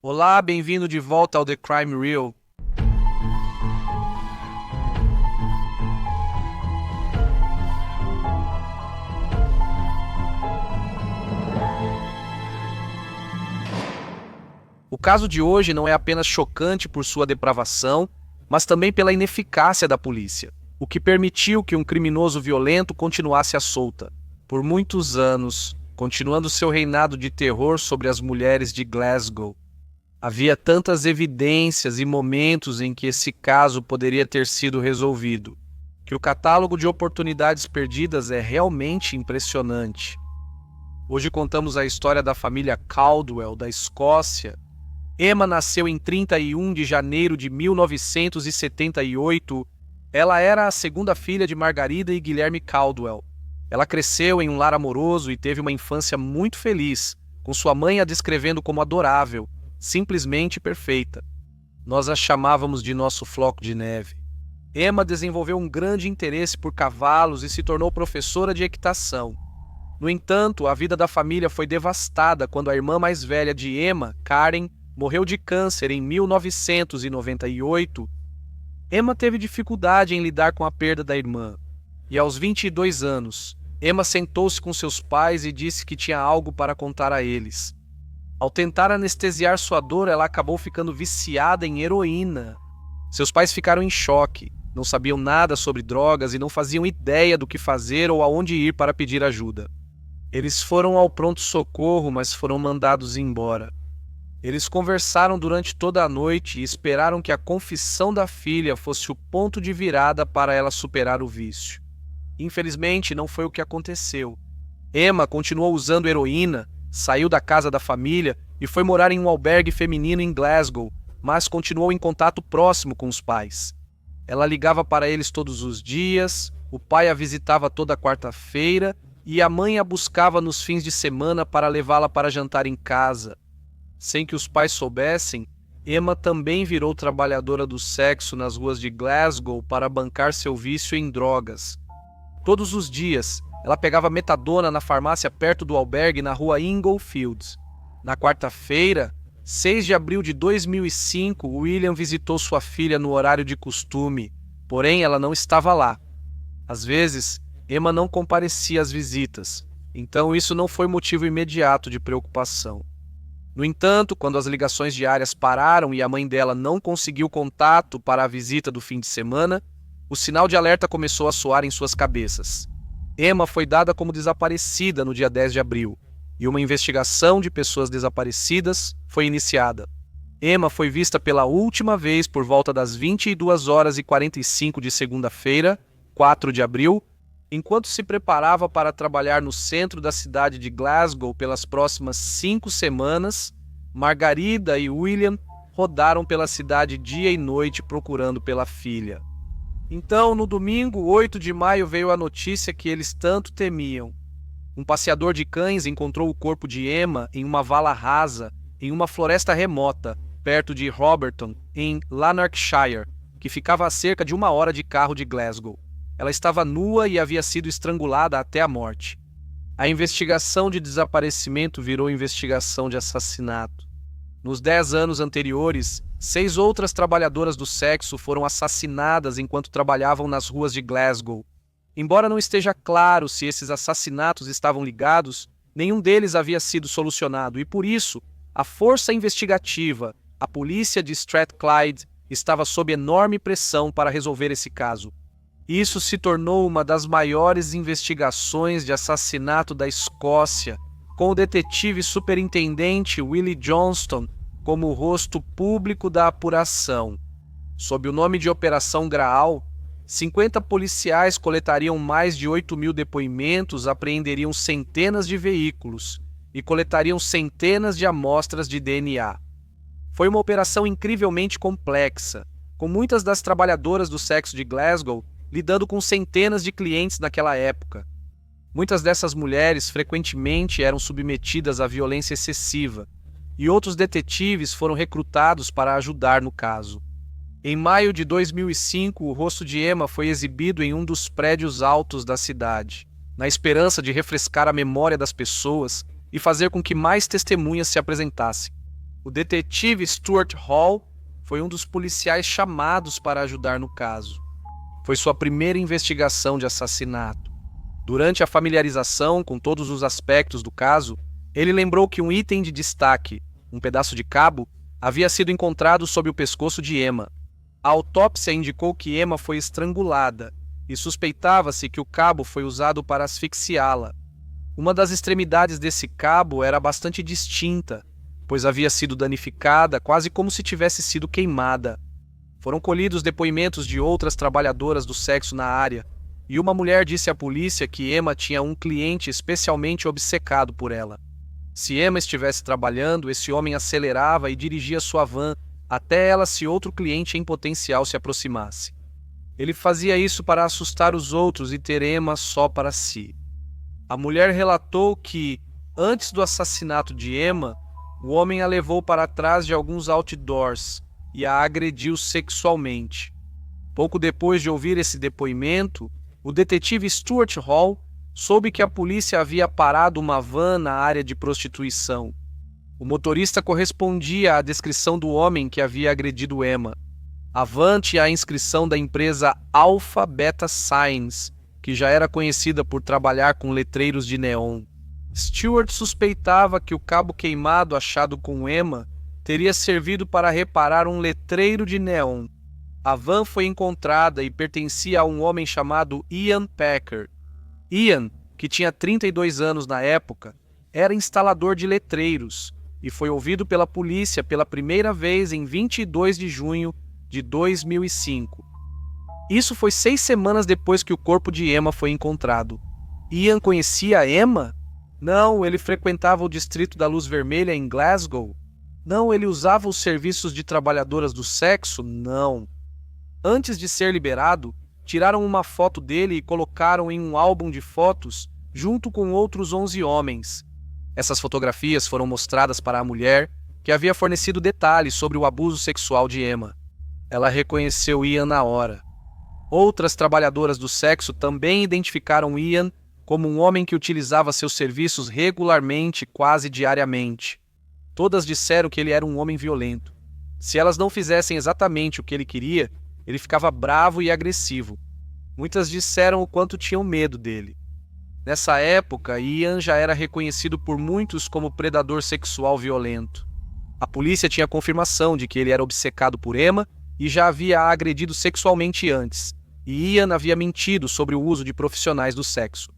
Olá, bem-vindo de volta ao The Crime Reel. O caso de hoje não é apenas chocante por sua depravação, mas também pela ineficácia da polícia, o que permitiu que um criminoso violento continuasse à solta, por muitos anos, continuando seu reinado de terror sobre as mulheres de Glasgow. Havia tantas evidências e momentos em que esse caso poderia ter sido resolvido, que o catálogo de oportunidades perdidas é realmente impressionante. Hoje contamos a história da família Caldwell, da Escócia. Emma nasceu em 31 de janeiro de 1978. Ela era a segunda filha de Margarida e Guilherme Caldwell. Ela cresceu em um lar amoroso e teve uma infância muito feliz, com sua mãe a descrevendo como adorável, simplesmente perfeita. Nós a chamávamos de nosso floco de neve. Emma desenvolveu um grande interesse por cavalos e se tornou professora de equitação. No entanto, a vida da família foi devastada quando a irmã mais velha de Emma, Karen, morreu de câncer em 1998. Emma teve dificuldade em lidar com a perda da irmã. E aos 22 anos, Emma sentou-se com seus pais e disse que tinha algo para contar a eles. Ao tentar anestesiar sua dor, ela acabou ficando viciada em heroína. Seus pais ficaram em choque, não sabiam nada sobre drogas e não faziam ideia do que fazer ou aonde ir para pedir ajuda. Eles foram ao pronto-socorro, mas foram mandados embora. Eles conversaram durante toda a noite e esperaram que a confissão da filha fosse o ponto de virada para ela superar o vício. Infelizmente, não foi o que aconteceu. Emma continuou usando heroína, saiu da casa da família e foi morar em um albergue feminino em Glasgow, mas continuou em contato próximo com os pais. Ela ligava para eles todos os dias, o pai a visitava toda quarta-feira e a mãe a buscava nos fins de semana para levá-la para jantar em casa. Sem que os pais soubessem, Emma também virou trabalhadora do sexo nas ruas de Glasgow para bancar seu vício em drogas. Todos os dias, ela pegava metadona na farmácia perto do albergue na rua Inglefields. Na quarta-feira, 6 de abril de 2005, William visitou sua filha no horário de costume, porém ela não estava lá. Às vezes, Emma não comparecia às visitas, então isso não foi motivo imediato de preocupação. No entanto, quando as ligações diárias pararam e a mãe dela não conseguiu contato para a visita do fim de semana, o sinal de alerta começou a soar em suas cabeças. Emma foi dada como desaparecida no dia 10 de abril, e uma investigação de pessoas desaparecidas foi iniciada. Emma foi vista pela última vez por volta das 22h45 de segunda-feira, 4 de abril, enquanto se preparava para trabalhar no centro da cidade de Glasgow pelas próximas 5 semanas. Margarida e William rodaram pela cidade dia e noite procurando pela filha. Então, no domingo, 8 de maio, veio a notícia que eles tanto temiam. Um passeador de cães encontrou o corpo de Emma em uma vala rasa, em uma floresta remota, perto de Roberton, em Lanarkshire, que ficava a cerca de 1 hora de carro de Glasgow. Ela estava nua e havia sido estrangulada até a morte. A investigação de desaparecimento virou investigação de assassinato. Nos 10 anos anteriores, 6 outras trabalhadoras do sexo foram assassinadas enquanto trabalhavam nas ruas de Glasgow. Embora não esteja claro se esses assassinatos estavam ligados, nenhum deles havia sido solucionado e, por isso, a força investigativa, a polícia de Strathclyde, estava sob enorme pressão para resolver esse caso. Isso se tornou uma das maiores investigações de assassinato da Escócia, com o detetive superintendente Willie Johnston como o rosto público da apuração. Sob o nome de Operação Graal, 50 policiais coletariam mais de 8.000 depoimentos, apreenderiam centenas de veículos e coletariam centenas de amostras de DNA. Foi uma operação incrivelmente complexa, com muitas das trabalhadoras do sexo de Glasgow lidando com centenas de clientes naquela época. Muitas dessas mulheres frequentemente eram submetidas à violência excessiva, e outros detetives foram recrutados para ajudar no caso. Em maio de 2005, o rosto de Emma foi exibido em um dos prédios altos da cidade, na esperança de refrescar a memória das pessoas e fazer com que mais testemunhas se apresentassem. O detetive Stuart Hall foi um dos policiais chamados para ajudar no caso. Foi sua primeira investigação de assassinato. Durante a familiarização com todos os aspectos do caso, ele lembrou que um item de destaque, um pedaço de cabo, havia sido encontrado sob o pescoço de Emma. A autópsia indicou que Emma foi estrangulada e suspeitava-se que o cabo foi usado para asfixiá-la. Uma das extremidades desse cabo era bastante distinta, pois havia sido danificada quase como se tivesse sido queimada. Foram colhidos depoimentos de outras trabalhadoras do sexo na área, e uma mulher disse à polícia que Emma tinha um cliente especialmente obcecado por ela. Se Emma estivesse trabalhando, esse homem acelerava e dirigia sua van até ela se outro cliente em potencial se aproximasse. Ele fazia isso para assustar os outros e ter Emma só para si. A mulher relatou que, antes do assassinato de Emma, o homem a levou para trás de alguns outdoors e a agrediu sexualmente. Pouco depois de ouvir esse depoimento, o detetive Stuart Hall soube que a polícia havia parado uma van na área de prostituição. O motorista correspondia à descrição do homem que havia agredido Emma. A van tinha a inscrição da empresa Alpha Beta Signs, que já era conhecida por trabalhar com letreiros de neon. Stuart suspeitava que o cabo queimado achado com Emma teria servido para reparar um letreiro de neon. A van foi encontrada e pertencia a um homem chamado Ian Packer. Ian, que tinha 32 anos na época, era instalador de letreiros e foi ouvido pela polícia pela primeira vez em 22 de junho de 2005. Isso foi 6 semanas depois que o corpo de Emma foi encontrado. Ian conhecia Emma? Não, ele frequentava o distrito da Luz Vermelha em Glasgow? Não, ele usava os serviços de trabalhadoras do sexo? Não. Antes de ser liberado, tiraram uma foto dele e colocaram em um álbum de fotos junto com outros 11 homens. Essas fotografias foram mostradas para a mulher, que havia fornecido detalhes sobre o abuso sexual de Emma. Ela reconheceu Ian na hora. Outras trabalhadoras do sexo também identificaram Ian como um homem que utilizava seus serviços regularmente, quase diariamente. Todas disseram que ele era um homem violento. Se elas não fizessem exatamente o que ele queria, ele ficava bravo e agressivo. Muitas disseram o quanto tinham medo dele. Nessa época, Ian já era reconhecido por muitos como predador sexual violento. A polícia tinha confirmação de que ele era obcecado por Emma e já havia a agredido sexualmente antes, e Ian havia mentido sobre o uso de profissionais do sexo.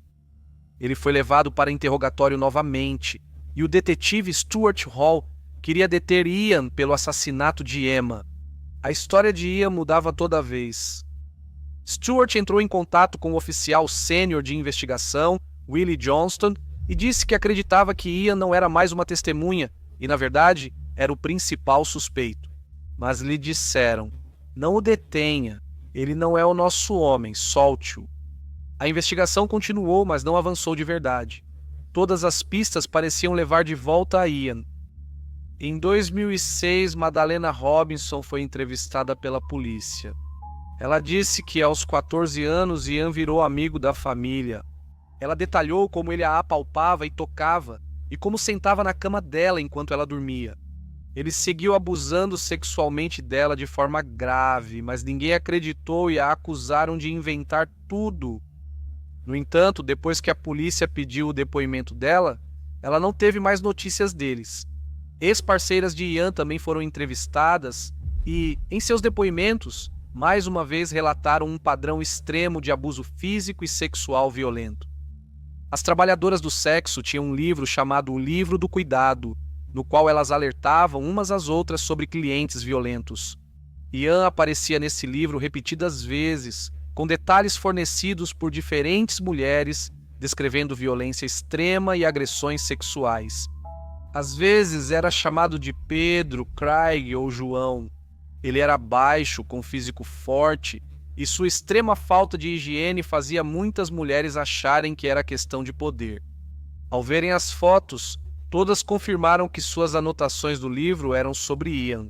Ele foi levado para interrogatório novamente, e o detetive Stuart Hall queria deter Ian pelo assassinato de Emma. A história de Ian mudava toda vez. Stuart entrou em contato com o oficial sênior de investigação, Willie Johnston, e disse que acreditava que Ian não era mais uma testemunha e, na verdade, era o principal suspeito. Mas lhe disseram: não o detenha, ele não é o nosso homem, solte-o. A investigação continuou, mas não avançou de verdade. Todas as pistas pareciam levar de volta a Ian. Em 2006, Madalena Robinson foi entrevistada pela polícia. Ela disse que aos 14 anos Ian virou amigo da família. Ela detalhou como ele a apalpava e tocava, e como sentava na cama dela enquanto ela dormia. Ele seguiu abusando sexualmente dela de forma grave, mas ninguém acreditou e a acusaram de inventar tudo. No entanto, depois que a polícia pediu o depoimento dela, ela não teve mais notícias deles. Ex-parceiras de Ian também foram entrevistadas e, em seus depoimentos, mais uma vez relataram um padrão extremo de abuso físico e sexual violento. As trabalhadoras do sexo tinham um livro chamado O Livro do Cuidado, no qual elas alertavam umas às outras sobre clientes violentos. Ian aparecia nesse livro repetidas vezes, com detalhes fornecidos por diferentes mulheres, descrevendo violência extrema e agressões sexuais. Às vezes era chamado de Pedro, Craig ou João. Ele era baixo, com físico forte, e sua extrema falta de higiene fazia muitas mulheres acharem que era questão de poder. Ao verem as fotos, todas confirmaram que suas anotações do livro eram sobre Ian.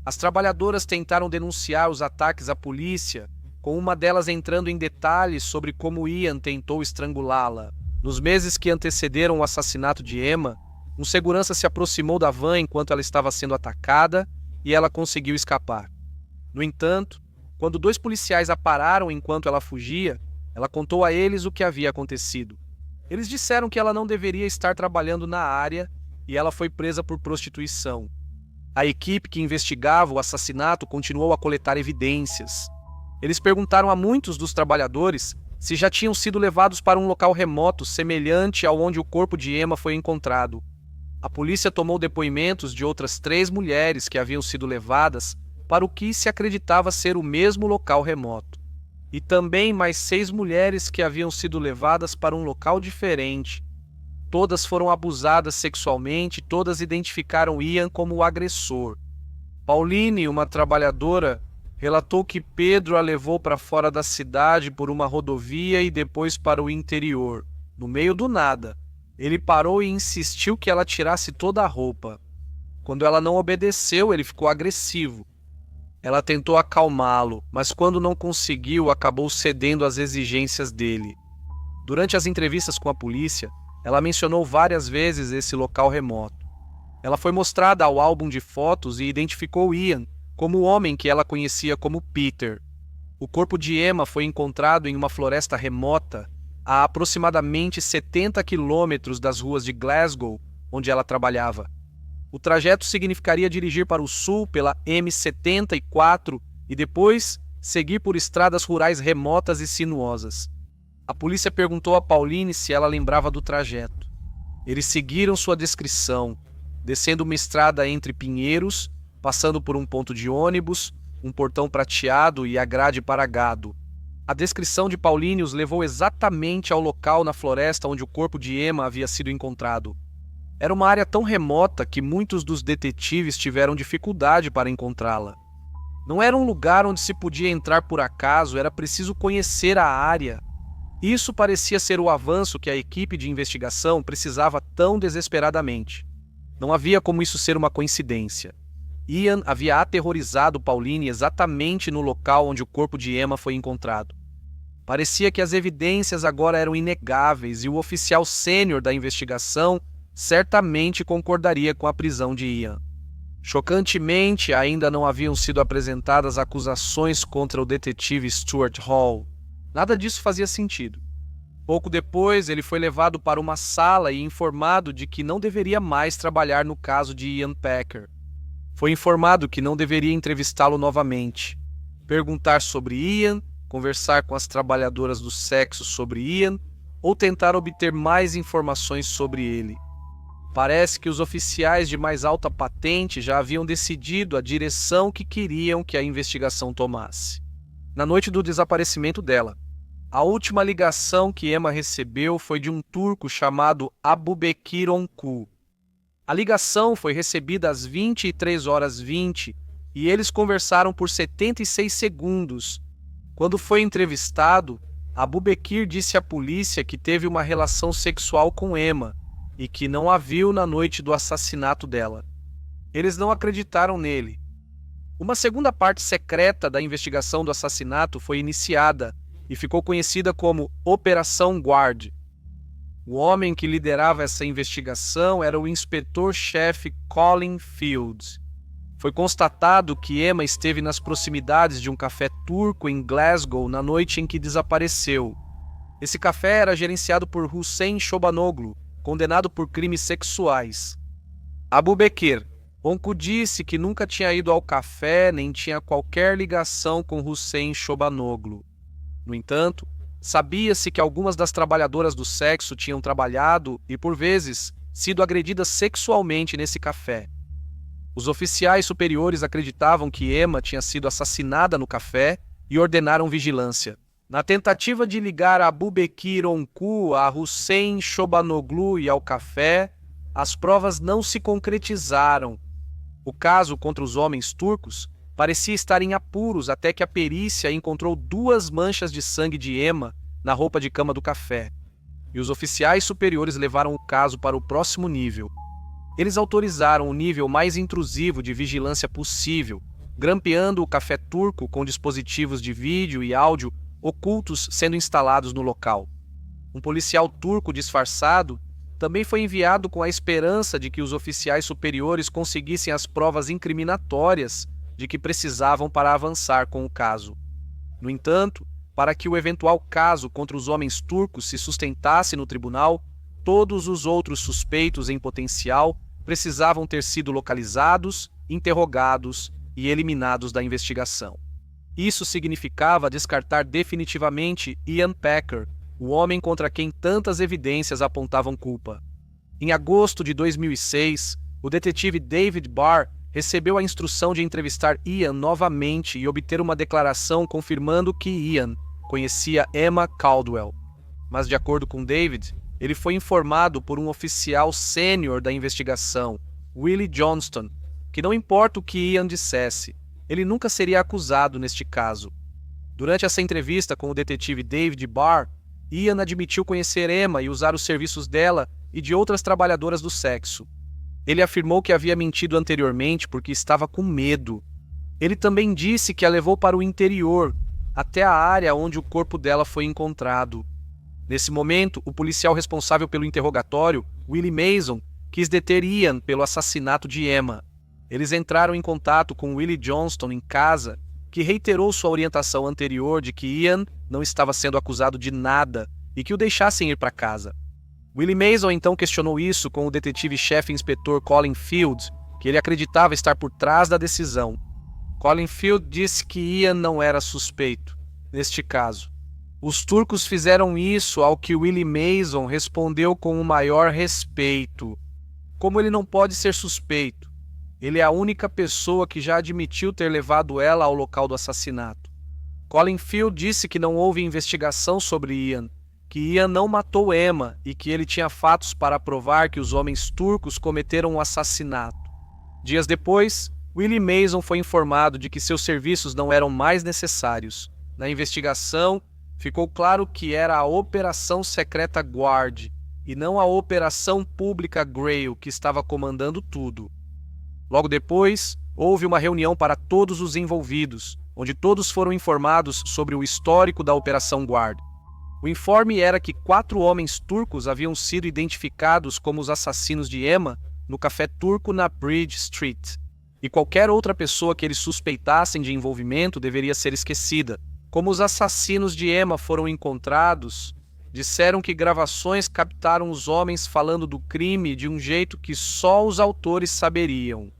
As trabalhadoras tentaram denunciar os ataques à polícia, com uma delas entrando em detalhes sobre como Ian tentou estrangulá-la. Nos meses que antecederam o assassinato de Emma, Um segurança se aproximou da van enquanto ela estava sendo atacada e ela conseguiu escapar. No entanto, quando 2 policiais a pararam enquanto ela fugia, ela contou a eles o que havia acontecido. Eles disseram que ela não deveria estar trabalhando na área e ela foi presa por prostituição. A equipe que investigava o assassinato continuou a coletar evidências. Eles perguntaram a muitos dos trabalhadores se já tinham sido levados para um local remoto semelhante ao onde o corpo de Emma foi encontrado. A polícia tomou depoimentos de outras 3 mulheres que haviam sido levadas para o que se acreditava ser o mesmo local remoto. E também mais 6 mulheres que haviam sido levadas para um local diferente. Todas foram abusadas sexualmente, todas identificaram Ian como o agressor. Pauline, uma trabalhadora, relatou que Pedro a levou para fora da cidade por uma rodovia e depois para o interior, no meio do nada. Ele parou e insistiu que ela tirasse toda a roupa. Quando ela não obedeceu, ele ficou agressivo. Ela tentou acalmá-lo, mas quando não conseguiu, acabou cedendo às exigências dele. Durante as entrevistas com a polícia, ela mencionou várias vezes esse local remoto. Ela foi mostrada ao álbum de fotos e identificou Ian como o homem que ela conhecia como Peter. O corpo de Emma foi encontrado em uma floresta remota a aproximadamente 70 quilômetros das ruas de Glasgow, onde ela trabalhava. O trajeto significaria dirigir para o sul pela M74 e depois seguir por estradas rurais remotas e sinuosas. A polícia perguntou a Pauline se ela lembrava do trajeto. Eles seguiram sua descrição, descendo uma estrada entre pinheiros, passando por um ponto de ônibus, um portão prateado e a grade para gado. A descrição de Pauline os levou exatamente ao local na floresta onde o corpo de Emma havia sido encontrado. Era uma área tão remota que muitos dos detetives tiveram dificuldade para encontrá-la. Não era um lugar onde se podia entrar por acaso, era preciso conhecer a área. Isso parecia ser o avanço que a equipe de investigação precisava tão desesperadamente. Não havia como isso ser uma coincidência. Ian havia aterrorizado Pauline exatamente no local onde o corpo de Emma foi encontrado. Parecia que as evidências agora eram inegáveis e o oficial sênior da investigação certamente concordaria com a prisão de Ian. Chocantemente, ainda não haviam sido apresentadas acusações contra o detetive Stuart Hall. Nada disso fazia sentido. Pouco depois, ele foi levado para uma sala e informado de que não deveria mais trabalhar no caso de Ian Packer. Foi informado que não deveria entrevistá-lo novamente, perguntar sobre Ian, conversar com as trabalhadoras do sexo sobre Ian ou tentar obter mais informações sobre ele. Parece que os oficiais de mais alta patente já haviam decidido a direção que queriam que a investigação tomasse. Na noite do desaparecimento dela, a última ligação que Emma recebeu foi de um turco chamado Abubekir Onku. A ligação foi recebida às 23h20 e eles conversaram por 76 segundos. Quando foi entrevistado, Abubekir disse à polícia que teve uma relação sexual com Emma e que não a viu na noite do assassinato dela. Eles não acreditaram nele. Uma segunda parte secreta da investigação do assassinato foi iniciada e ficou conhecida como Operação Guard. O homem que liderava essa investigação era o inspetor-chefe Colin Fields. Foi constatado que Emma esteve nas proximidades de um café turco em Glasgow na noite em que desapareceu. Esse café era gerenciado por Hussein Shobanoglu, condenado por crimes sexuais. Abubekir Onku disse que nunca tinha ido ao café nem tinha qualquer ligação com Hussein Shobanoglu. No entanto, sabia-se que algumas das trabalhadoras do sexo tinham trabalhado e, por vezes, sido agredidas sexualmente nesse café. Os oficiais superiores acreditavam que Emma tinha sido assassinada no café e ordenaram vigilância. Na tentativa de ligar Abubekir Onku a Hussein Shobanoglu e ao café, as provas não se concretizaram. O caso contra os homens turcos parecia estar em apuros até que a perícia encontrou 2 manchas de sangue de Emma na roupa de cama do café. E os oficiais superiores levaram o caso para o próximo nível. Eles autorizaram o nível mais intrusivo de vigilância possível, grampeando o café turco com dispositivos de vídeo e áudio ocultos sendo instalados no local. Um policial turco disfarçado também foi enviado com a esperança de que os oficiais superiores conseguissem as provas incriminatórias de que precisavam para avançar com o caso. No entanto, para que o eventual caso contra os homens turcos se sustentasse no tribunal, todos os outros suspeitos em potencial precisavam ter sido localizados, interrogados e eliminados da investigação. Isso significava descartar definitivamente Ian Packer, o homem contra quem tantas evidências apontavam culpa. Em agosto de 2006, o detetive David Barr recebeu a instrução de entrevistar Ian novamente e obter uma declaração confirmando que Ian conhecia Emma Caldwell. Mas, de acordo com David, ele foi informado por um oficial sênior da investigação, Willie Johnston, que não importa o que Ian dissesse, ele nunca seria acusado neste caso. Durante essa entrevista com o detetive David Barr, Ian admitiu conhecer Emma e usar os serviços dela e de outras trabalhadoras do sexo. Ele afirmou que havia mentido anteriormente porque estava com medo. Ele também disse que a levou para o interior, até a área onde o corpo dela foi encontrado. Nesse momento, o policial responsável pelo interrogatório, Willie Mason, quis deter Ian pelo assassinato de Emma. Eles entraram em contato com Willie Johnston em casa, que reiterou sua orientação anterior de que Ian não estava sendo acusado de nada e que o deixassem ir para casa. Willie Mason então questionou isso com o detetive-chefe inspetor Colin Field, que ele acreditava estar por trás da decisão. Colin Field disse que Ian não era suspeito, neste caso. Os turcos fizeram isso, ao que Willie Mason respondeu com o maior respeito. Como ele não pode ser suspeito? Ele é a única pessoa que já admitiu ter levado ela ao local do assassinato. Colin Field disse que não houve investigação sobre Ian, que Ian não matou Emma e que ele tinha fatos para provar que os homens turcos cometeram o assassinato. Dias depois, Willie Mason foi informado de que seus serviços não eram mais necessários. Na investigação, ficou claro que era a Operação Secreta Guard e não a Operação Pública Grail que estava comandando tudo. Logo depois, houve uma reunião para todos os envolvidos, onde todos foram informados sobre o histórico da Operação Guard. O informe era que 4 homens turcos haviam sido identificados como os assassinos de Emma no café turco na Bridge Street, e qualquer outra pessoa que eles suspeitassem de envolvimento deveria ser esquecida. Como os assassinos de Emma foram encontrados, disseram que gravações captaram os homens falando do crime de um jeito que só os autores saberiam.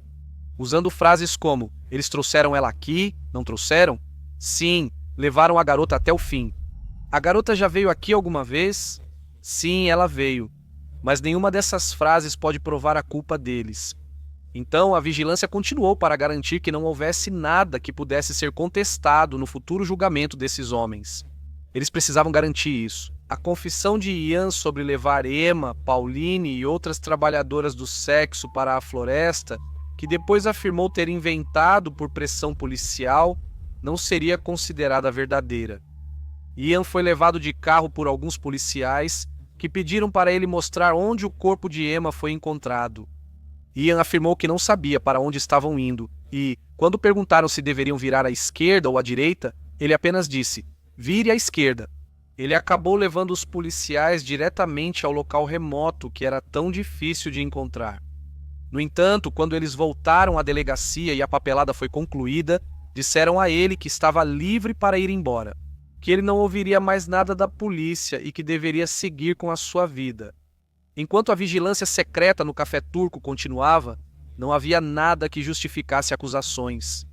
Usando frases como, eles trouxeram ela aqui, não trouxeram? Sim, levaram a garota até o fim. A garota já veio aqui alguma vez? Sim, ela veio. Mas nenhuma dessas frases pode provar a culpa deles. Então, a vigilância continuou para garantir que não houvesse nada que pudesse ser contestado no futuro julgamento desses homens. Eles precisavam garantir isso. A confissão de Ian sobre levar Emma, Pauline e outras trabalhadoras do sexo para a floresta, que depois afirmou ter inventado por pressão policial, não seria considerada verdadeira. Ian foi levado de carro por alguns policiais que pediram para ele mostrar onde o corpo de Emma foi encontrado. Ian afirmou que não sabia para onde estavam indo e, quando perguntaram se deveriam virar à esquerda ou à direita, ele apenas disse, vire à esquerda. Ele acabou levando os policiais diretamente ao local remoto que era tão difícil de encontrar. No entanto, quando eles voltaram à delegacia e a papelada foi concluída, disseram a ele que estava livre para ir embora, que ele não ouviria mais nada da polícia e que deveria seguir com a sua vida. Enquanto a vigilância secreta no café turco continuava, não havia nada que justificasse acusações.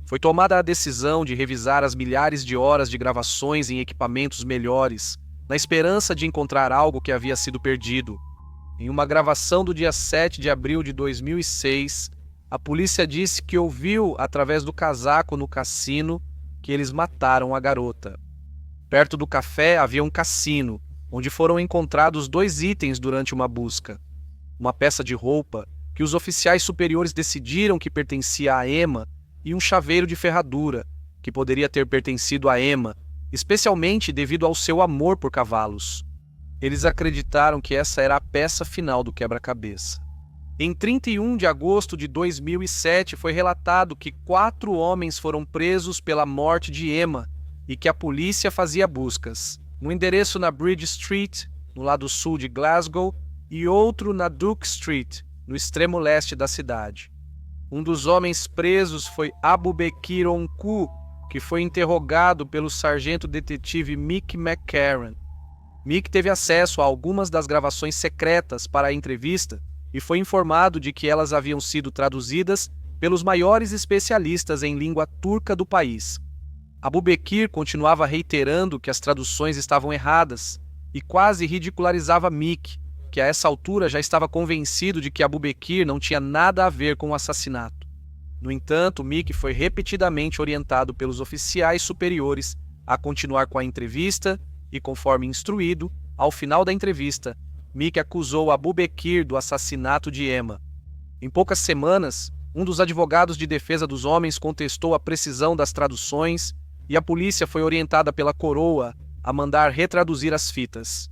Foi tomada a decisão de revisar as milhares de horas de gravações em equipamentos melhores, na esperança de encontrar algo que havia sido perdido. Em uma gravação do dia 7 de abril de 2006, a polícia disse que ouviu, através do casaco no cassino, que eles mataram a garota. Perto do café havia um cassino, onde foram encontrados 2 itens durante uma busca. Uma peça de roupa, que os oficiais superiores decidiram que pertencia a Emma, e um chaveiro de ferradura, que poderia ter pertencido a Emma, especialmente devido ao seu amor por cavalos. Eles acreditaram que essa era a peça final do quebra-cabeça. Em 31 de agosto de 2007 foi relatado que 4 homens foram presos pela morte de Emma e que a polícia fazia buscas. No endereço na Bridge Street, no lado sul de Glasgow, e outro na Duke Street, no extremo leste da cidade. Um dos homens presos foi Abubekir Onku, que foi interrogado pelo sargento detetive Mick McCarran. Mick teve acesso a algumas das gravações secretas para a entrevista e foi informado de que elas haviam sido traduzidas pelos maiores especialistas em língua turca do país. Abubekir continuava reiterando que as traduções estavam erradas e quase ridicularizava Mick, que a essa altura já estava convencido de que Abubekir não tinha nada a ver com o assassinato. No entanto, Mick foi repetidamente orientado pelos oficiais superiores a continuar com a entrevista e, conforme instruído, ao final da entrevista, Mick acusou Abubekir do assassinato de Emma. Em poucas semanas, um dos advogados de defesa dos homens contestou a precisão das traduções e a polícia foi orientada pela coroa a mandar retraduzir as fitas.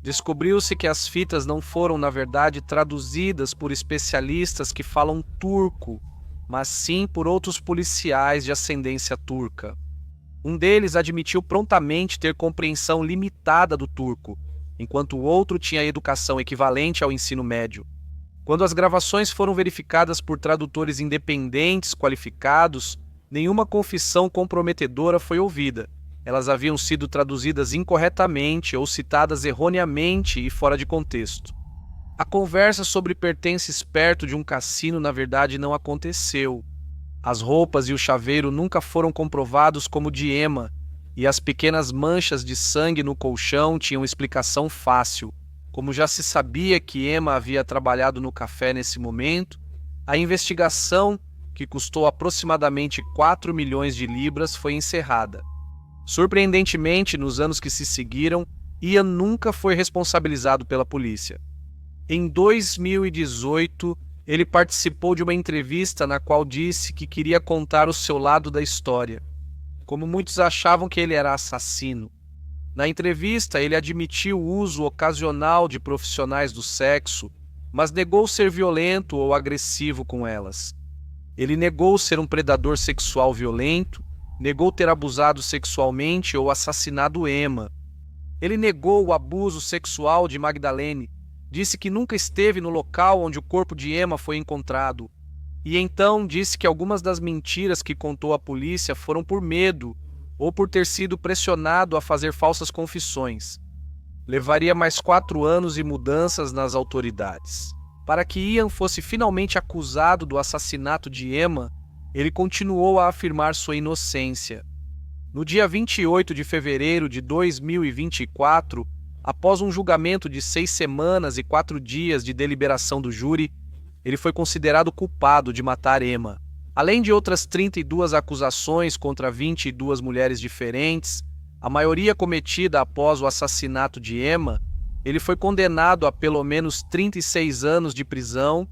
Descobriu-se que as fitas não foram, na verdade, traduzidas por especialistas que falam turco, mas sim por outros policiais de ascendência turca. Um deles admitiu prontamente ter compreensão limitada do turco, enquanto o outro tinha educação equivalente ao ensino médio. Quando as gravações foram verificadas por tradutores independentes qualificados, nenhuma confissão comprometedora foi ouvida. Elas haviam sido traduzidas incorretamente ou citadas erroneamente e fora de contexto. A conversa sobre pertences perto de um cassino na verdade não aconteceu. As roupas e o chaveiro nunca foram comprovados como de Emma, e as pequenas manchas de sangue no colchão tinham explicação fácil. Como já se sabia que Emma havia trabalhado no café nesse momento, a investigação, que custou aproximadamente 4 milhões de libras, foi encerrada. Surpreendentemente, nos anos que se seguiram, Ian nunca foi responsabilizado pela polícia. Em 2018, ele participou de uma entrevista na qual disse que queria contar o seu lado da história, como muitos achavam que ele era assassino. Na entrevista, ele admitiu o uso ocasional de profissionais do sexo, mas negou ser violento ou agressivo com elas. Ele negou ser um predador sexual violento, negou ter abusado sexualmente ou assassinado Emma. Ele negou o abuso sexual de Magdalene, disse que nunca esteve no local onde o corpo de Emma foi encontrado, e então disse que algumas das mentiras que contou à polícia foram por medo ou por ter sido pressionado a fazer falsas confissões. Levaria mais 4 anos e mudanças nas autoridades. Para que Ian fosse finalmente acusado do assassinato de Emma, ele continuou a afirmar sua inocência. No dia 28 de fevereiro de 2024, após um julgamento de 6 semanas e 4 dias de deliberação do júri, ele foi considerado culpado de matar Emma. Além de outras 32 acusações contra 22 mulheres diferentes, a maioria cometida após o assassinato de Emma, ele foi condenado a pelo menos 36 anos de prisão.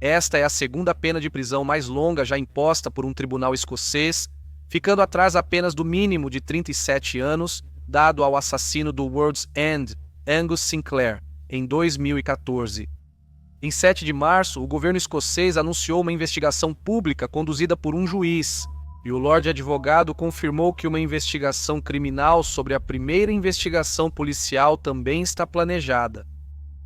Esta é a segunda pena de prisão mais longa já imposta por um tribunal escocês, ficando atrás apenas do mínimo de 37 anos, dado ao assassino do World's End, Angus Sinclair, em 2014. Em 7 de março, o governo escocês anunciou uma investigação pública conduzida por um juiz, e o Lorde Advogado confirmou que uma investigação criminal sobre a primeira investigação policial também está planejada.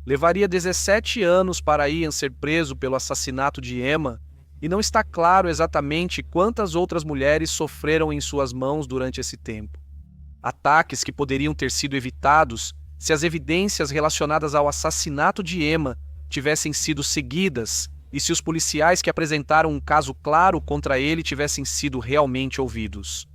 Levaria 17 anos para Ian ser preso pelo assassinato de Emma, e não está claro exatamente quantas outras mulheres sofreram em suas mãos durante esse tempo. Ataques que poderiam ter sido evitados se as evidências relacionadas ao assassinato de Emma tivessem sido seguidas e se os policiais que apresentaram um caso claro contra ele tivessem sido realmente ouvidos.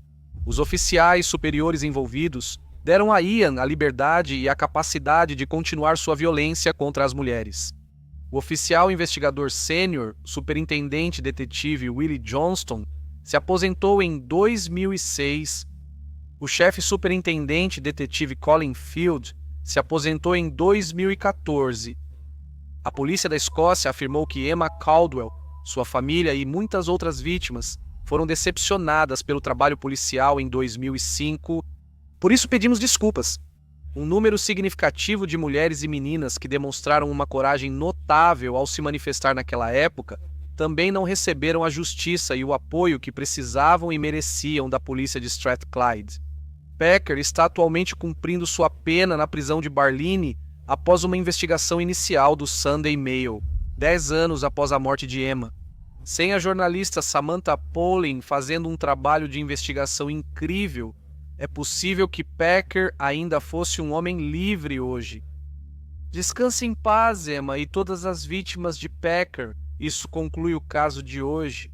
Os oficiais superiores envolvidos deram a Ian a liberdade e a capacidade de continuar sua violência contra as mulheres. O oficial investigador sênior, superintendente detetive Willie Johnston, se aposentou em 2006. O chefe superintendente detetive Colin Field se aposentou em 2014. A polícia da Escócia afirmou que Emma Caldwell, sua família e muitas outras vítimas foram decepcionadas pelo trabalho policial em 2005. Por isso pedimos desculpas. Um número significativo de mulheres e meninas que demonstraram uma coragem notável ao se manifestar naquela época também não receberam a justiça e o apoio que precisavam e mereciam da polícia de Strathclyde. Packer está atualmente cumprindo sua pena na prisão de Barlinnie após uma investigação inicial do Sunday Mail, 10 anos após a morte de Emma. Sem a jornalista Samantha Pollin fazendo um trabalho de investigação incrível, é possível que Packer ainda fosse um homem livre hoje. Descanse em paz, Emma, e todas as vítimas de Packer. Isso conclui o caso de hoje.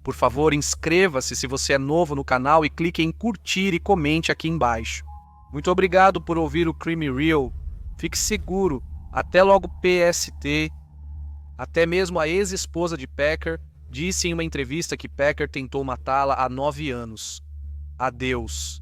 Por favor, inscreva-se se você é novo no canal e clique em curtir e comente aqui embaixo. Muito obrigado por ouvir o Crime Real. Fique seguro. Até logo, PST. Até mesmo a ex-esposa de Packer disse em uma entrevista que Packer tentou matá-la há 9 anos. Adeus.